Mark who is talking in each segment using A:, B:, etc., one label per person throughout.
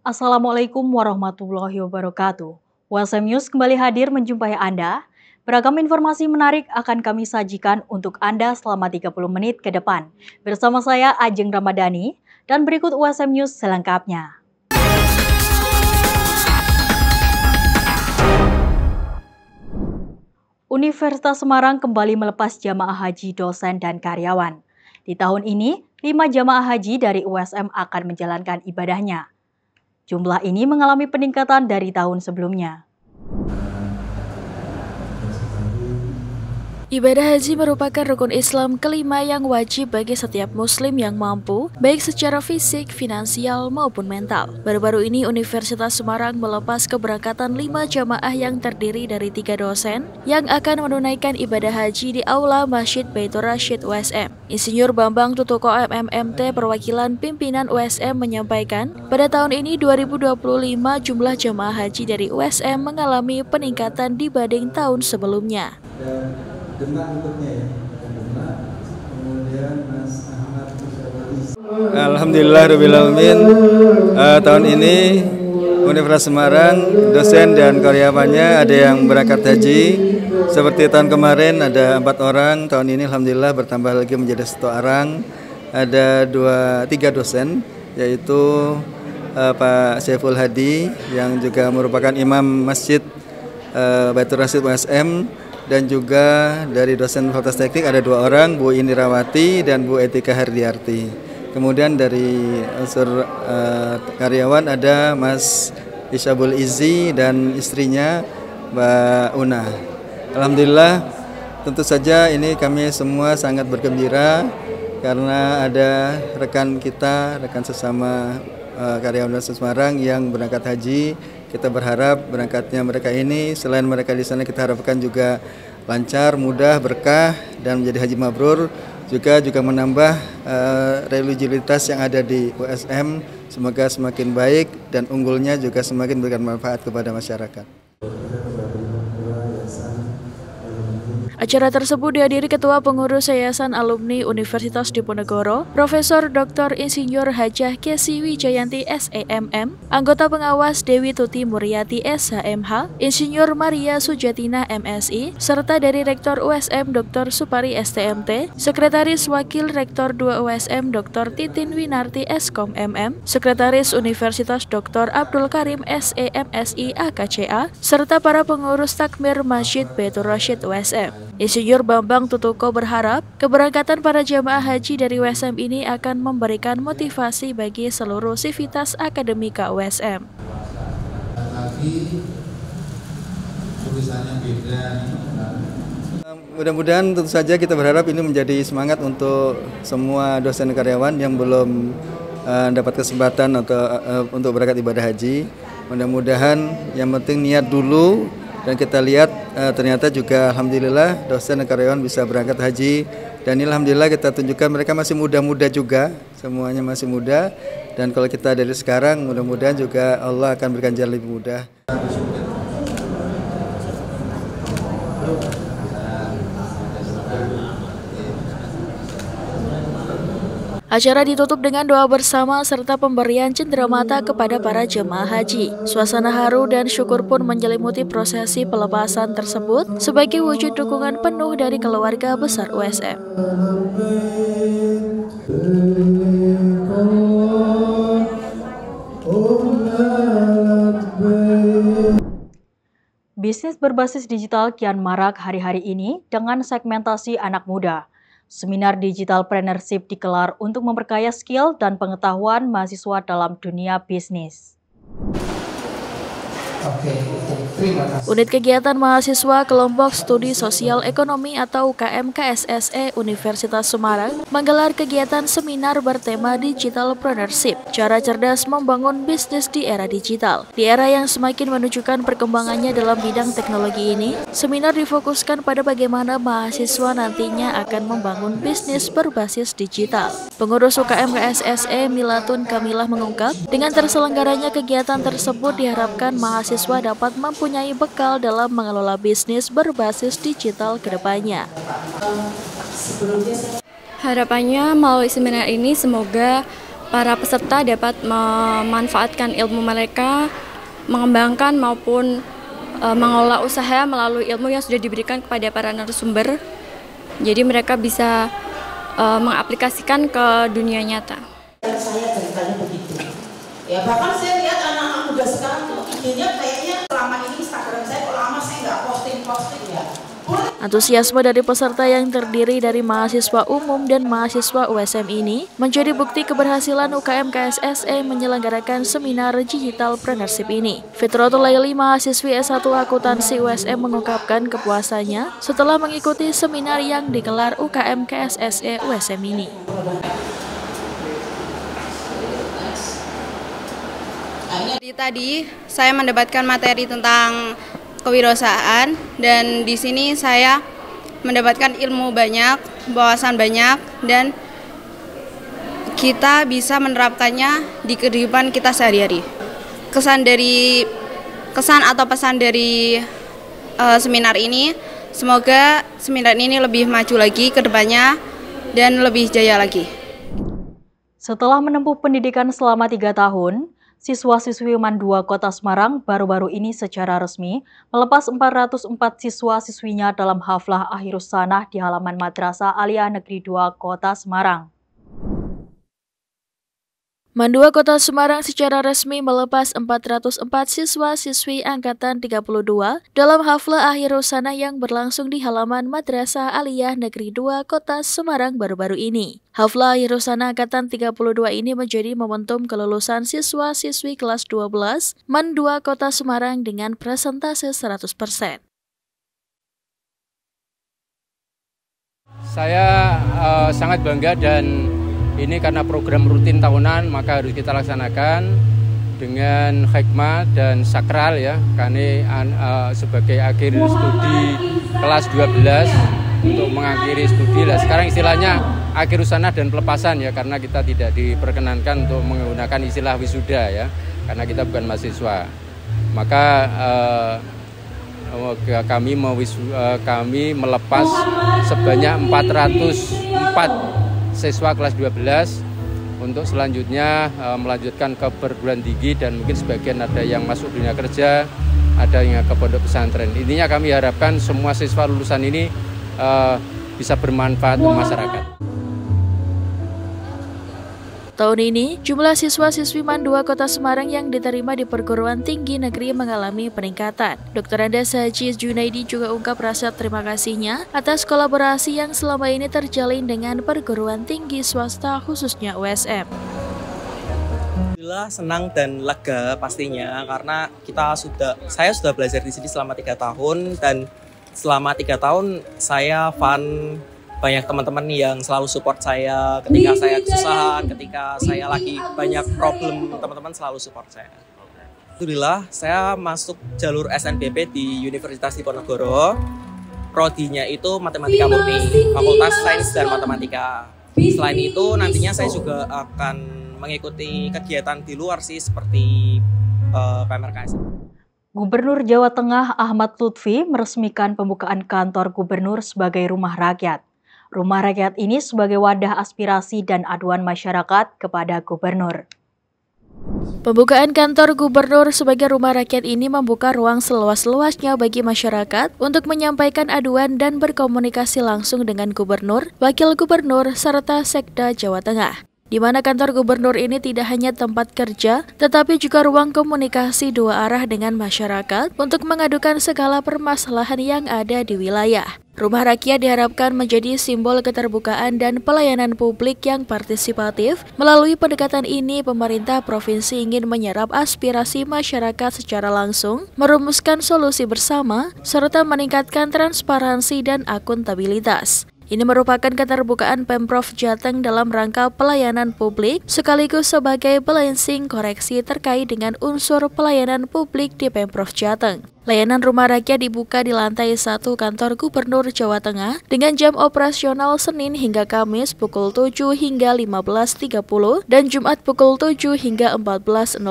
A: Assalamualaikum warahmatullahi wabarakatuh. USM News kembali hadir menjumpai Anda. Beragam informasi menarik akan kami sajikan untuk Anda selama 30 menit ke depan. Bersama saya Ajeng Ramadhani dan berikut USM News selengkapnya. Universitas Semarang kembali melepas jamaah haji dosen dan karyawan. Di tahun ini, 5 jamaah haji dari USM akan menjalankan ibadahnya. Jumlah ini mengalami peningkatan dari tahun sebelumnya.
B: Ibadah haji merupakan rukun Islam kelima yang wajib bagi setiap muslim yang mampu, baik secara fisik, finansial, maupun mental. Baru-baru ini Universitas Semarang melepas keberangkatan 5 jamaah yang terdiri dari 3 dosen yang akan menunaikan ibadah haji di Aula Masjid Baitur Rasyid USM. Insinyur Bambang Tutuko MMT perwakilan pimpinan USM menyampaikan, pada tahun ini 2025 jumlah jamaah haji dari USM mengalami peningkatan dibanding tahun sebelumnya.
C: Kemudian Mas Ahmad. Alhamdulillahirrahmanirrahim. Tahun ini Universitas Semarang dosen dan karyawannya ada yang berangkat haji. Seperti tahun kemarin ada 4 orang, tahun ini alhamdulillah bertambah lagi menjadi 1 orang. Ada 3 dosen, yaitu Pak Syaiful Hadi yang juga merupakan imam Masjid Baitur Rasyid USM. Dan juga dari dosen Fakultas Teknik ada 2 orang, Bu Indirawati dan Bu Etika Hardiarti. Kemudian dari unsur karyawan ada Mas Isyabul Izzi dan istrinya Mbak Una. Alhamdulillah, tentu saja ini kami semua sangat bergembira karena ada rekan kita, rekan sesama karyawan Universitas Semarang yang berangkat haji. Kita berharap berangkatnya mereka ini, selain mereka di sana kita harapkan juga lancar, mudah, berkah, dan menjadi haji mabrur, juga menambah religiulitas yang ada di USM. Semoga semakin baik dan unggulnya juga semakin memberikan manfaat kepada masyarakat.
B: Acara tersebut dihadiri Ketua Pengurus Yayasan Alumni Universitas Diponegoro, Profesor Dr. Insinyur Hajah Kesi Wijayanti SEMM, Anggota Pengawas Dewi Tuti Muryati SHMH, Insinyur Maria Sujatina MSI, serta dari Rektor USM Dr. Supari STMT, Sekretaris Wakil Rektor 2 USM Dr. Titin Winarti Eskom MM, Sekretaris Universitas Dr. Abdul Karim SEMSI AKCA, serta para pengurus takmir Masjid Baitur Rasyid USM. Insinyur Bambang Tutuko berharap keberangkatan para jamaah haji dari USM ini akan memberikan motivasi bagi seluruh sivitas akademika USM.
C: Mudah-mudahan tentu saja kita berharap ini menjadi semangat untuk semua dosen karyawan yang belum dapat kesempatan untuk berangkat ibadah haji. Mudah-mudahan yang penting niat dulu. Dan kita lihat ternyata juga alhamdulillah dosen dan karyawan bisa berangkat haji. Dan ini alhamdulillah kita tunjukkan mereka masih muda-muda juga, semuanya masih muda. Dan kalau kita dari sekarang mudah-mudahan juga Allah akan berikan jalan lebih mudah.
B: Acara ditutup dengan doa bersama serta pemberian cenderamata kepada para jemaah haji. Suasana haru dan syukur pun menyelimuti prosesi pelepasan tersebut sebagai wujud dukungan penuh dari keluarga besar USM.
A: Bisnis berbasis digital kian marak hari-hari ini dengan segmentasi anak muda. Seminar Digital Preneurship digelar untuk memperkaya skill dan pengetahuan mahasiswa dalam dunia bisnis. Unit kegiatan mahasiswa kelompok studi sosial ekonomi atau UKM KSSE Universitas Semarang menggelar kegiatan seminar bertema Digital Preneurship, cara cerdas membangun bisnis di era digital. Di era yang semakin menunjukkan perkembangannya dalam bidang teknologi ini, seminar difokuskan pada bagaimana mahasiswa nantinya akan membangun bisnis berbasis digital. Pengurus UKM KSSE Milatun Kamilah mengungkap, dengan terselenggaranya kegiatan tersebut diharapkan mahasiswa dapat mempunyai bekal dalam mengelola bisnis berbasis digital ke depannya.
D: Harapannya melalui seminar ini semoga para peserta dapat memanfaatkan ilmu mereka, mengembangkan maupun mengelola usaha melalui ilmu yang sudah diberikan kepada para narasumber. Jadi mereka bisa mengaplikasikan ke dunia nyata.
E: Saya ceritanya begitu. Ya bahkan saya lihat anak-anak muda sekarang tuh idenya kayaknya selama ini Instagram saya kalau lama saya nggak posting ya.
A: Antusiasme dari peserta yang terdiri dari mahasiswa umum dan mahasiswa USM ini menjadi bukti keberhasilan UKM KSSE menyelenggarakan seminar digital Preneurship ini. Fitratul Laili, mahasiswi S1 Akuntansi USM, mengungkapkan kepuasannya setelah mengikuti seminar yang digelar UKM KSSE USM ini.
D: Tadi saya mendapatkan materi tentang kewirausahaan dan di sini saya mendapatkan ilmu banyak, wawasan banyak, dan kita bisa menerapkannya di kehidupan kita sehari-hari. Kesan atau pesan dari seminar ini, semoga seminar ini lebih maju lagi ke depannya dan lebih jaya lagi.
B: Setelah menempuh pendidikan selama 3 tahun, siswa-siswi UMAN 2 Kota Semarang baru-baru ini secara resmi melepas 404 siswa-siswinya dalam haflah akhirus sanah di halaman Madrasah Aliyah Negeri 2 Kota Semarang.
A: MAN 2 Kota Semarang secara resmi melepas 404 siswa-siswi Angkatan 32 dalam haflah akhirus sanah yang berlangsung di halaman Madrasah Aliyah Negeri 2 Kota Semarang baru-baru ini. Haflah akhirus sanah Angkatan 32 ini menjadi momentum kelulusan siswa-siswi kelas 12 MAN 2 Kota Semarang dengan presentase 100%.
F: Saya sangat bangga dan ini karena program rutin tahunan maka harus kita laksanakan dengan hikmah dan sakral ya. Karena sebagai akhir studi kelas 12 untuk mengakhiri studi lah. Sekarang istilahnya akhir usanah dan pelepasan ya, karena kita tidak diperkenankan untuk menggunakan istilah wisuda ya, karena kita bukan mahasiswa. Maka kami melepas sebanyak 404 siswa kelas 12 untuk selanjutnya melanjutkan ke perguruan tinggi dan mungkin sebagian ada yang masuk dunia kerja, ada yang ke pondok pesantren. Intinya kami harapkan semua siswa lulusan ini bisa bermanfaat untuk masyarakat.
A: Tahun ini, jumlah siswa-siswi MAN 2 Kota Semarang yang diterima di perguruan tinggi negeri mengalami peningkatan. Dr. Andes Haji Junaidi juga ungkap rasa terima kasihnya atas kolaborasi yang selama ini terjalin dengan perguruan tinggi swasta khususnya USM.
G: Alhamdulillah senang dan lega pastinya karena saya sudah belajar di sini selama 3 tahun dan selama 3 tahun saya fun. Banyak teman-teman yang selalu support saya ketika saya kesusahan, ketika saya lagi banyak problem, teman-teman selalu support saya. Alhamdulillah, saya masuk jalur SNBP di Universitas Diponegoro. Prodinya itu Matematika Murni, Fakultas Sains dan Matematika. Selain itu, nantinya saya juga akan mengikuti kegiatan di luar sih, seperti PMRKS.
B: Gubernur Jawa Tengah Ahmad Lutfi meresmikan pembukaan kantor gubernur sebagai rumah rakyat. Rumah rakyat ini sebagai wadah aspirasi dan aduan masyarakat kepada gubernur.
A: Pembukaan kantor gubernur sebagai rumah rakyat ini membuka ruang seluas-luasnya bagi masyarakat untuk menyampaikan aduan dan berkomunikasi langsung dengan gubernur, wakil gubernur, serta Sekda Jawa Tengah. Di mana kantor gubernur ini tidak hanya tempat kerja, tetapi juga ruang komunikasi dua arah dengan masyarakat untuk mengadukan segala permasalahan yang ada di wilayah. Rumah rakyat diharapkan menjadi simbol keterbukaan dan pelayanan publik yang partisipatif. Melalui pendekatan ini, pemerintah provinsi ingin menyerap aspirasi masyarakat secara langsung, merumuskan solusi bersama, serta meningkatkan transparansi dan akuntabilitas. Ini merupakan keterbukaan Pemprov Jateng dalam rangka pelayanan publik, sekaligus sebagai balancing koreksi terkait dengan unsur pelayanan publik di Pemprov Jateng. Layanan rumah rakyat dibuka di lantai 1 kantor Gubernur Jawa Tengah dengan jam operasional Senin hingga Kamis pukul 7 hingga 15.30 dan Jumat pukul 7 hingga 14.00.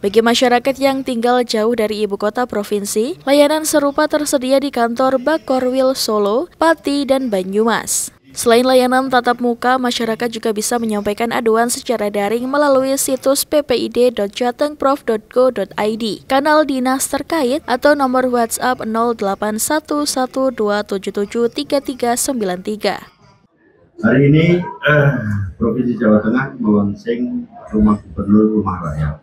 A: Bagi masyarakat yang tinggal jauh dari ibu kota provinsi, layanan serupa tersedia di kantor Bakorwil Solo, Pati, dan Banyumas. Selain layanan tatap muka, masyarakat juga bisa menyampaikan aduan secara daring melalui situs ppid.jatengprof.go.id, kanal dinas terkait, atau nomor WhatsApp 081127733393.
H: Hari ini Provinsi Jawa Tengah melaunching Rumah Gubernur Rumah Rakyat,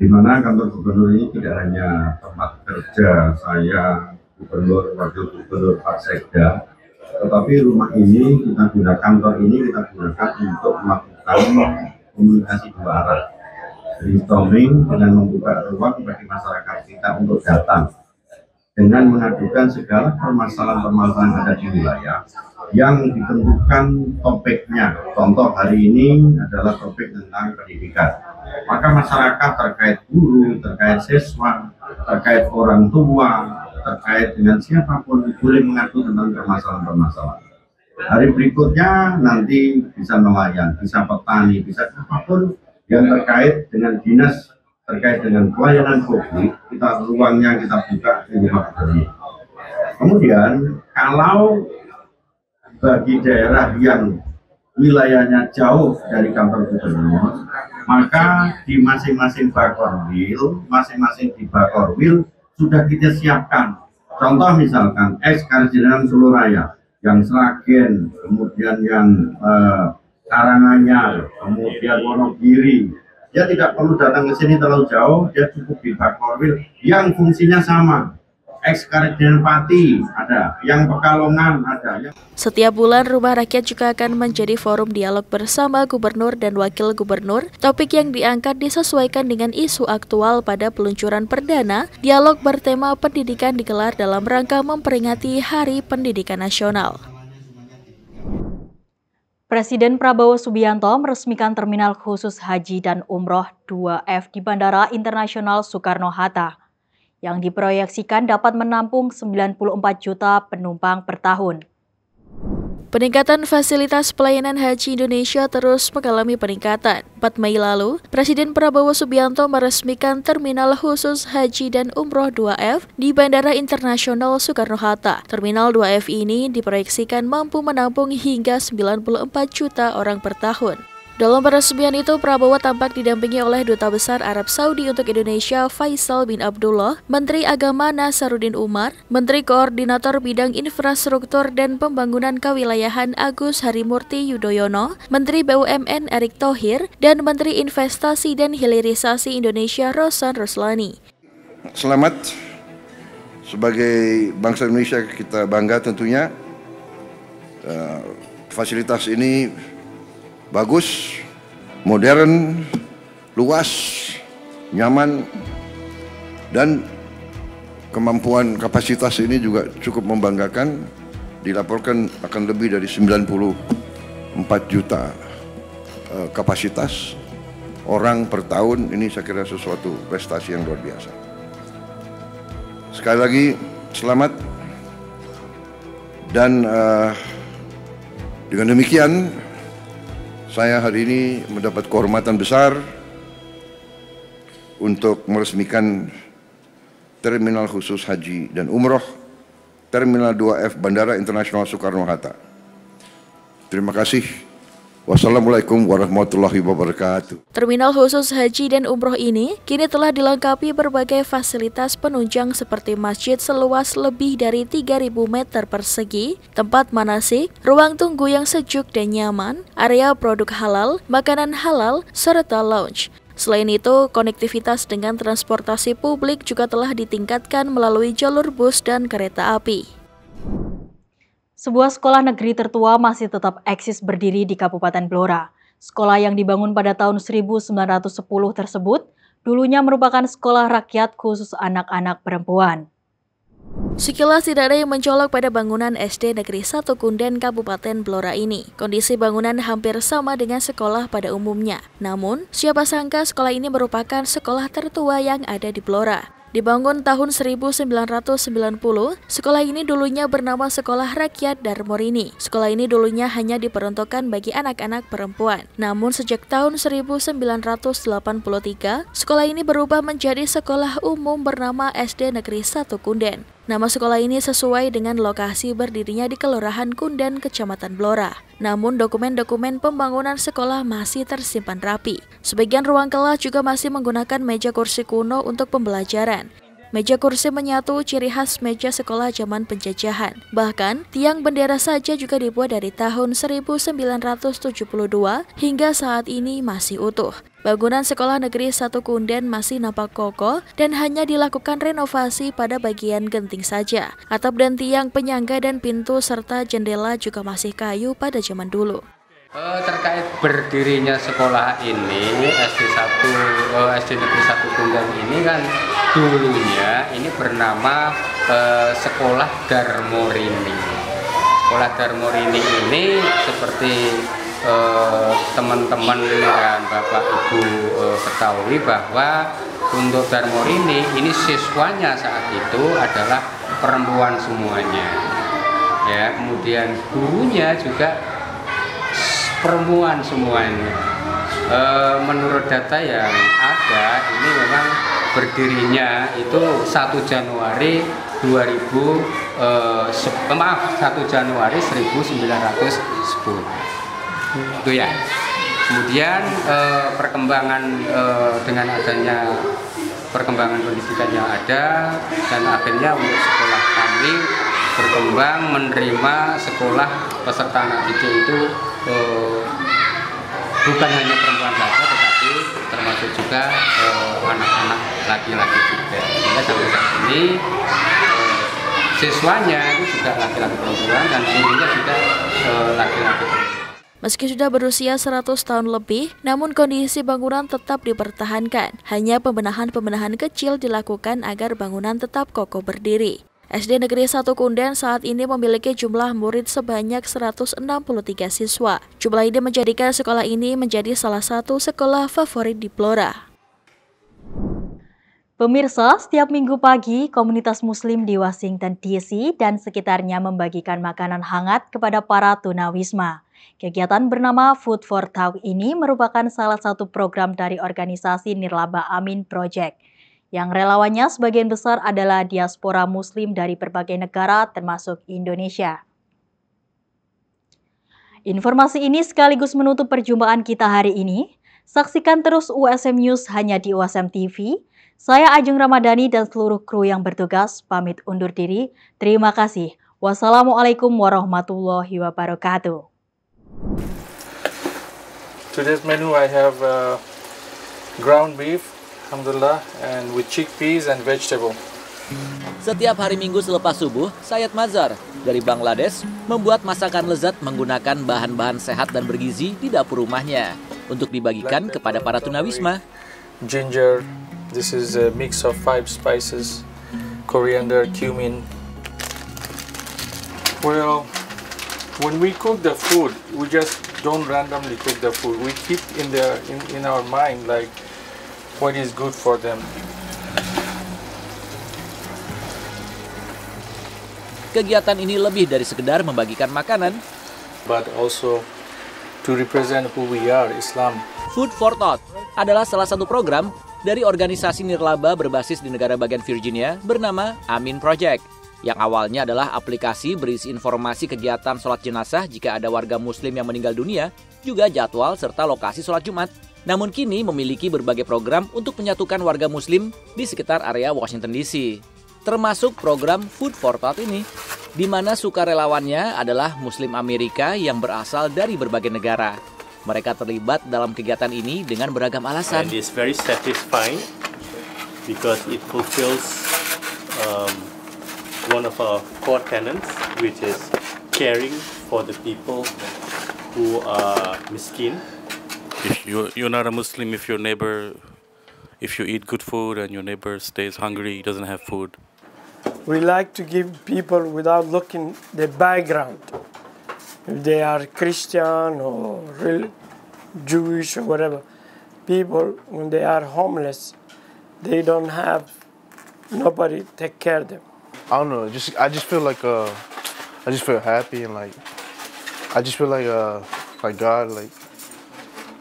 H: di mana kantor gubernur ini tidak hanya tempat kerja saya, gubernur, wakil gubernur, Pak Sekda, tetapi rumah ini kita gunakan, kantor ini kita gunakan untuk melakukan komunikasi dua arah, brainstorming dengan membuka ruang bagi masyarakat kita untuk datang dengan mengadukan segala permasalahan-permasalahan yang ada di wilayah yang ditentukan topiknya. Contoh hari ini adalah topik tentang pendidikan. Maka masyarakat terkait guru, terkait siswa, terkait orang tua, terkait dengan siapapun boleh mengadu tentang permasalahan-permasalahan. Hari berikutnya nanti bisa nelayan, bisa petani, bisa apapun yang terkait dengan dinas, terkait dengan pelayanan publik, ruangnya kita buka di rumah gubernur. Kemudian kalau bagi daerah yang wilayahnya jauh dari kantor gubernur, maka di masing-masing Bakorwil, masing-masing di Bakorwil sudah kita siapkan. Contoh misalkan Karjinan Suluraya, yang Sragen, kemudian yang Karanganyar, kemudian Wonogiri. Dia tidak perlu datang ke sini terlalu jauh, dia cukup di Bakorwil yang fungsinya sama. Karjinan Pati ada, yang Pekalongan ada.
A: Setiap bulan, Rumah Rakyat juga akan menjadi forum dialog bersama gubernur dan wakil gubernur. Topik yang diangkat disesuaikan dengan isu aktual. Pada peluncuran perdana, dialog bertema pendidikan digelar dalam rangka memperingati Hari Pendidikan Nasional.
B: Presiden Prabowo Subianto meresmikan Terminal Khusus Haji dan Umroh 2F di Bandara Internasional Soekarno-Hatta, yang diproyeksikan dapat menampung 94 juta penumpang per tahun.
A: Peningkatan fasilitas pelayanan haji Indonesia terus mengalami peningkatan. 4 Mei lalu, Presiden Prabowo Subianto meresmikan Terminal Khusus Haji dan Umroh 2F di Bandara Internasional Soekarno-Hatta. Terminal 2F ini diproyeksikan mampu menampung hingga 94 juta orang per tahun. Dalam peresmian itu, Prabowo tampak didampingi oleh Duta Besar Arab Saudi untuk Indonesia Faisal bin Abdullah, Menteri Agama Nasaruddin Umar, Menteri Koordinator Bidang Infrastruktur dan Pembangunan Kewilayahan Agus Harimurti Yudhoyono, Menteri BUMN Erick Thohir, dan Menteri Investasi dan Hilirisasi Indonesia Rosan Ruslani.
I: Selamat, sebagai bangsa Indonesia kita bangga tentunya. Fasilitas ini bagus, modern, luas, nyaman, dan kemampuan kapasitas ini juga cukup membanggakan. Dilaporkan akan lebih dari 94 juta kapasitas orang per tahun. Ini saya kira sesuatu prestasi yang luar biasa. Sekali lagi selamat, dan dengan demikian saya hari ini mendapat kehormatan besar untuk meresmikan Terminal Khusus Haji dan Umroh Terminal 2F Bandara Internasional Soekarno-Hatta. Terima kasih. Wassalamualaikum warahmatullahi wabarakatuh.
A: Terminal Khusus Haji dan Umroh ini kini telah dilengkapi berbagai fasilitas penunjang seperti masjid seluas lebih dari 3.000 meter persegi, tempat manasik, ruang tunggu yang sejuk dan nyaman, area produk halal, makanan halal, serta lounge. Selain itu, konektivitas dengan transportasi publik juga telah ditingkatkan melalui jalur bus dan kereta api.
B: Sebuah sekolah negeri tertua masih tetap eksis berdiri di Kabupaten Blora. Sekolah yang dibangun pada tahun 1910 tersebut dulunya merupakan sekolah rakyat khusus anak-anak perempuan.
A: Sekilas tidak ada yang mencolok pada bangunan SD Negeri 1 Kunden Kabupaten Blora ini. Kondisi bangunan hampir sama dengan sekolah pada umumnya. Namun, siapa sangka sekolah ini merupakan sekolah tertua yang ada di Blora. Dibangun tahun 1990, sekolah ini dulunya bernama Sekolah Rakyat Darmorini. Sekolah ini dulunya hanya diperuntukkan bagi anak-anak perempuan. Namun sejak tahun 1983, sekolah ini berubah menjadi sekolah umum bernama SD Negeri 1 Kunden. Nama sekolah ini sesuai dengan lokasi berdirinya di Kelurahan Kundan, Kecamatan Blora. Namun dokumen-dokumen pembangunan sekolah masih tersimpan rapi. Sebagian ruang kelas juga masih menggunakan meja kursi kuno untuk pembelajaran. Meja kursi menyatu ciri khas meja sekolah zaman penjajahan. Bahkan, tiang bendera saja juga dibuat dari tahun 1972 hingga saat ini masih utuh. Bangunan Sekolah Negeri 1 Kundan masih nampak kokoh dan hanya dilakukan renovasi pada bagian genting saja. Atap dan tiang penyangga dan pintu serta jendela juga masih kayu pada zaman dulu.
F: Terkait berdirinya sekolah ini, SD Negeri 1 Kundan ini kan dulunya ini bernama Sekolah Darmorini. Sekolah Darmorini ini seperti teman-teman dan Bapak Ibu ketahui bahwa untuk Darmorini ini siswanya saat itu adalah perempuan semuanya. Ya, kemudian gurunya juga perempuan semuanya. Menurut data yang ada, ini memang berdirinya itu 1 Januari 1910. Itu ya. Kemudian perkembangan dengan adanya perkembangan pendidikan yang ada, dan akhirnya untuk sekolah kami berkembang menerima sekolah peserta anak didik itu bukan hanya perempuan saja, tetapi termasuk juga anak-anak laki-laki juga. Sehingga sampai saat ini siswanya itu juga laki-laki perempuan dan gurunya juga laki-laki perempuan.
A: Meski sudah berusia 100 tahun lebih, namun kondisi bangunan tetap dipertahankan. Hanya pembenahan-pembenahan kecil dilakukan agar bangunan tetap kokoh berdiri. SD Negeri 1 Kundan saat ini memiliki jumlah murid sebanyak 163 siswa. Jumlah ini menjadikan sekolah ini menjadi salah satu sekolah favorit di Blora.
B: Pemirsa, setiap minggu pagi, komunitas muslim di Washington DC dan sekitarnya membagikan makanan hangat kepada para tunawisma. Kegiatan bernama Food for Thought ini merupakan salah satu program dari organisasi Nirlaba Amin Project, yang relawannya sebagian besar adalah diaspora muslim dari berbagai negara termasuk Indonesia. Informasi ini sekaligus menutup perjumpaan kita hari ini. Saksikan terus USM News hanya di USM TV. Saya Ajeng Ramadhani dan seluruh kru yang bertugas pamit undur diri. Terima kasih. Wassalamualaikum warahmatullahi wabarakatuh.
J: Today's menu I have ground beef, alhamdulillah, and with chickpeas and vegetable.
K: Setiap hari Minggu selepas subuh, Syed Mazhar dari Bangladesh membuat masakan lezat menggunakan bahan-bahan sehat dan bergizi di dapur rumahnya untuk dibagikan kepada para tunawisma.
J: Ginger, this is a mix of 5 spices, coriander, cumin. Well, when we cook the food, we just don't randomly cook the food. We keep in our mind like what is good for them.
K: Kegiatan ini lebih dari sekedar membagikan makanan,
J: but also to represent who we are, Islam.
K: Food for Thought adalah salah satu program dari organisasi nirlaba berbasis di negara bagian Virginia bernama Amin Project, yang awalnya adalah aplikasi berisi informasi kegiatan sholat jenazah jika ada warga muslim yang meninggal dunia, juga jadwal serta lokasi sholat Jumat. Namun kini memiliki berbagai program untuk menyatukan warga muslim di sekitar area Washington DC. Termasuk program Food for Thought ini, di mana sukarelawannya adalah muslim Amerika yang berasal dari berbagai negara. Mereka terlibat dalam kegiatan ini dengan beragam alasan.
L: And it's very satisfying because it fulfills one of our core tenets, which is caring for the people who are miskin.
M: If you're not a Muslim, if you eat good food and your neighbor stays hungry, doesn't have food.
N: We like to give people without looking their background. If they are Christian or Jewish or whatever, people when they are homeless, they don't have nobody take care of them.
O: I don't know. I just feel like I just feel happy and I just feel like God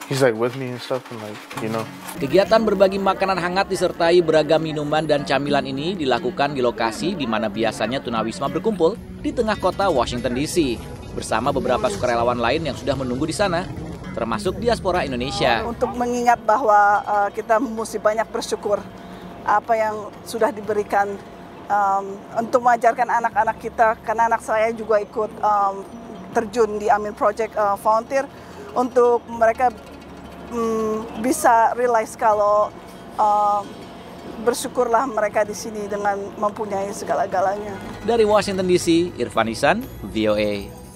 O: he's like with me and stuff and like, you know.
K: Kegiatan berbagi makanan hangat disertai beragam minuman dan camilan ini dilakukan di lokasi di mana biasanya tunawisma berkumpul di tengah kota Washington DC bersama beberapa sukarelawan lain yang sudah menunggu di sana, termasuk diaspora Indonesia.
P: Untuk mengingat bahwa kita mesti banyak bersyukur apa yang sudah diberikan untuk mengajarkan anak-anak kita, karena anak saya juga ikut terjun di Amin Project Volunteer, untuk mereka bisa realize kalau bersyukurlah mereka di sini dengan mempunyai segala-galanya.
K: Dari Washington DC, Irfan Ihsan, VOA.